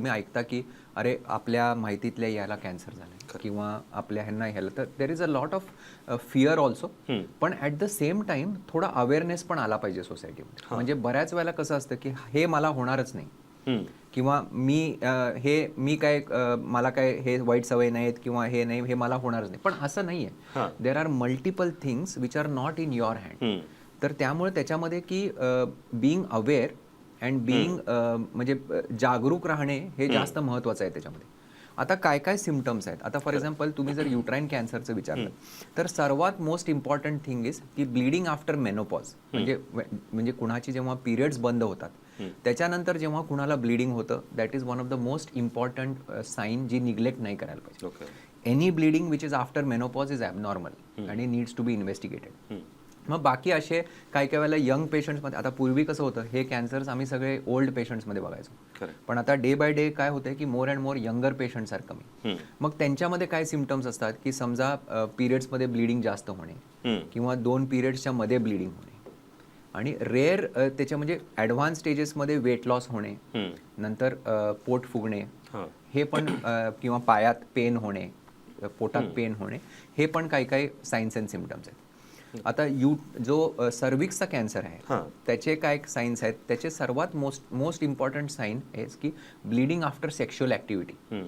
तुम्ही ऐकता की अरे आपल्या माहितीतल्या याला कॅन्सर झाला किंवा आपल्या ह्यांना ह्याला, तर there is a lot of fear also. पण ॲट द सेम टाइम थोडा अवेअरनेस पण आला पाहिजे सोसायटीमध्ये. म्हणजे बऱ्याच वेळेला कसं असतं की हे मला होणारच नाही किंवा मी काय मला काय हे वाईट सवय नाहीत किंवा हे नाही, हे मला होणारच नाही. पण असं नाही आहे. There are multiple things which are not in your hand. तर त्यामुळे त्याच्यामध्ये की बिईंग अवेअर अँड बिईंग म्हणजे जागरूक राहणे हे जास्त महत्त्वाचं आहे त्याच्यामध्ये. आता काय काय सिम्पटम्स आहेत. आता फॉर एक्झाम्पल तुम्ही जर युट्राईन कॅन्सरचं विचारलं तर सर्वात मोस्ट इम्पॉर्टंट थिंग इज की ब्लिडिंग आफ्टर मेनोपॉज. म्हणजे कुणाची जेव्हा पिरियड्स बंद होतात त्याच्यानंतर जेव्हा कुणाला ब्लिडिंग होतं, that is one of the most important sign जी निग्लेक्ट नाही करायला पाहिजे. Any bleeding which is after menopause is abnormal आणि नीड्स टू बी इन्व्हेस्टिगेटेड. मग बाकी असे काही काही वेळेला यंग पेशंट्समध्ये, आता पूर्वी कसं होतं हे कॅन्सर्स आम्ही सगळे ओल्ड पेशंट्समध्ये बघायचो, पण आता डे बाय डे काय होतंय की more and more younger patients are कमी. मग त्यांच्यामध्ये काय सिम्पटम्स असतात की समजा पिरियड्समध्ये ब्लिडिंग जास्त होणे किंवा 2 पिरियड्सच्या मध्ये ब्लिडिंग होणे आणि रेअर त्याच्या म्हणजे ॲडव्हान्स स्टेजेसमध्ये वेट लॉस होणे, नंतर पोट फुगणे हे पण किंवा पायात पेन होणे, पोटात पेन होणे, हे पण काही काही साईन्स अँड सिम्पटम्स आहेत. आता जो सर्विक्सचा कॅन्सर आहे त्याचे काय साईन्स आहेत. त्याचे सर्वात मोस्ट इम्पॉर्टंट साईन हेच की ब्लिडिंग आफ्टर सेक्शुअल ॲक्टिव्हिटी.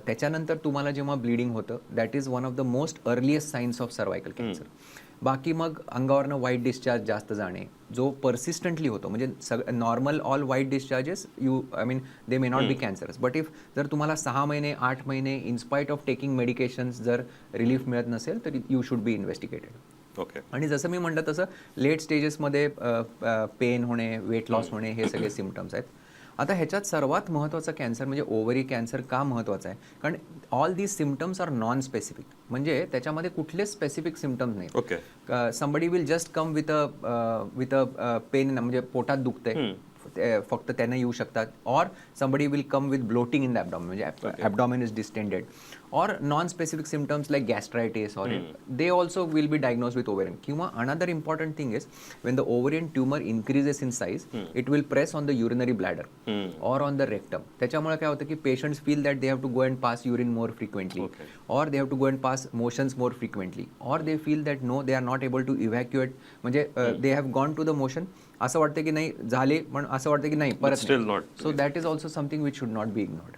त्याच्यानंतर तुम्हाला जेव्हा ब्लिडिंग होतं that is one of the most earliest signs of cervical cancer. बाकी मग अंगावरनं व्हाईट डिस्चार्ज जास्त जाणे जो परसिस्टंटली होतो. म्हणजे normal all white discharges they may not be cancerous, but if जर तुम्हाला 6 महिने 8 महिने इनस्पाईट ऑफ टेकिंग मेडिकेशन्स जर रिलीफ मिळत नसेल तर यू शुड बी इन्व्हेस्टिगेटेड. आणि जसं मी म्हटलं तसं लेट स्टेजेसमध्ये पेन होणे, वेट लॉस होणे हे सगळे सिम्पटम्स आहेत. आता ह्याच्यात सर्वात महत्त्वाचं कॅन्सर म्हणजे ओव्हरी कॅन्सर का महत्त्वाचं आहे, कारण all these symptoms are non specific. म्हणजे त्याच्यामध्ये कुठलेच स्पेसिफिक सिम्पटम्स नाही. Somebody will just come with a pain, म्हणजे पोटात दुखतंय फक्त त्यांना येऊ शकतात, or somebody will come with bloating in the abdomen, म्हणजे abdomen is distended, or non specific symptoms like gastritis or they also will be diagnose with ovarian. किंवा another important thing is when the ovarian tumour increases in size it will press on the urinary bladder or on the rectum. त्याच्यामुळे काय होतं की patients feel that they have to go and pass urine more frequently, or they have to go and pass motions more frequently, or they feel that no they are not able to evacuate, म्हणजे they have gone to the motion, असं वाटतं की नाही झाले पण असं वाटतं की नाही परत. So that is also something which should not be ignored.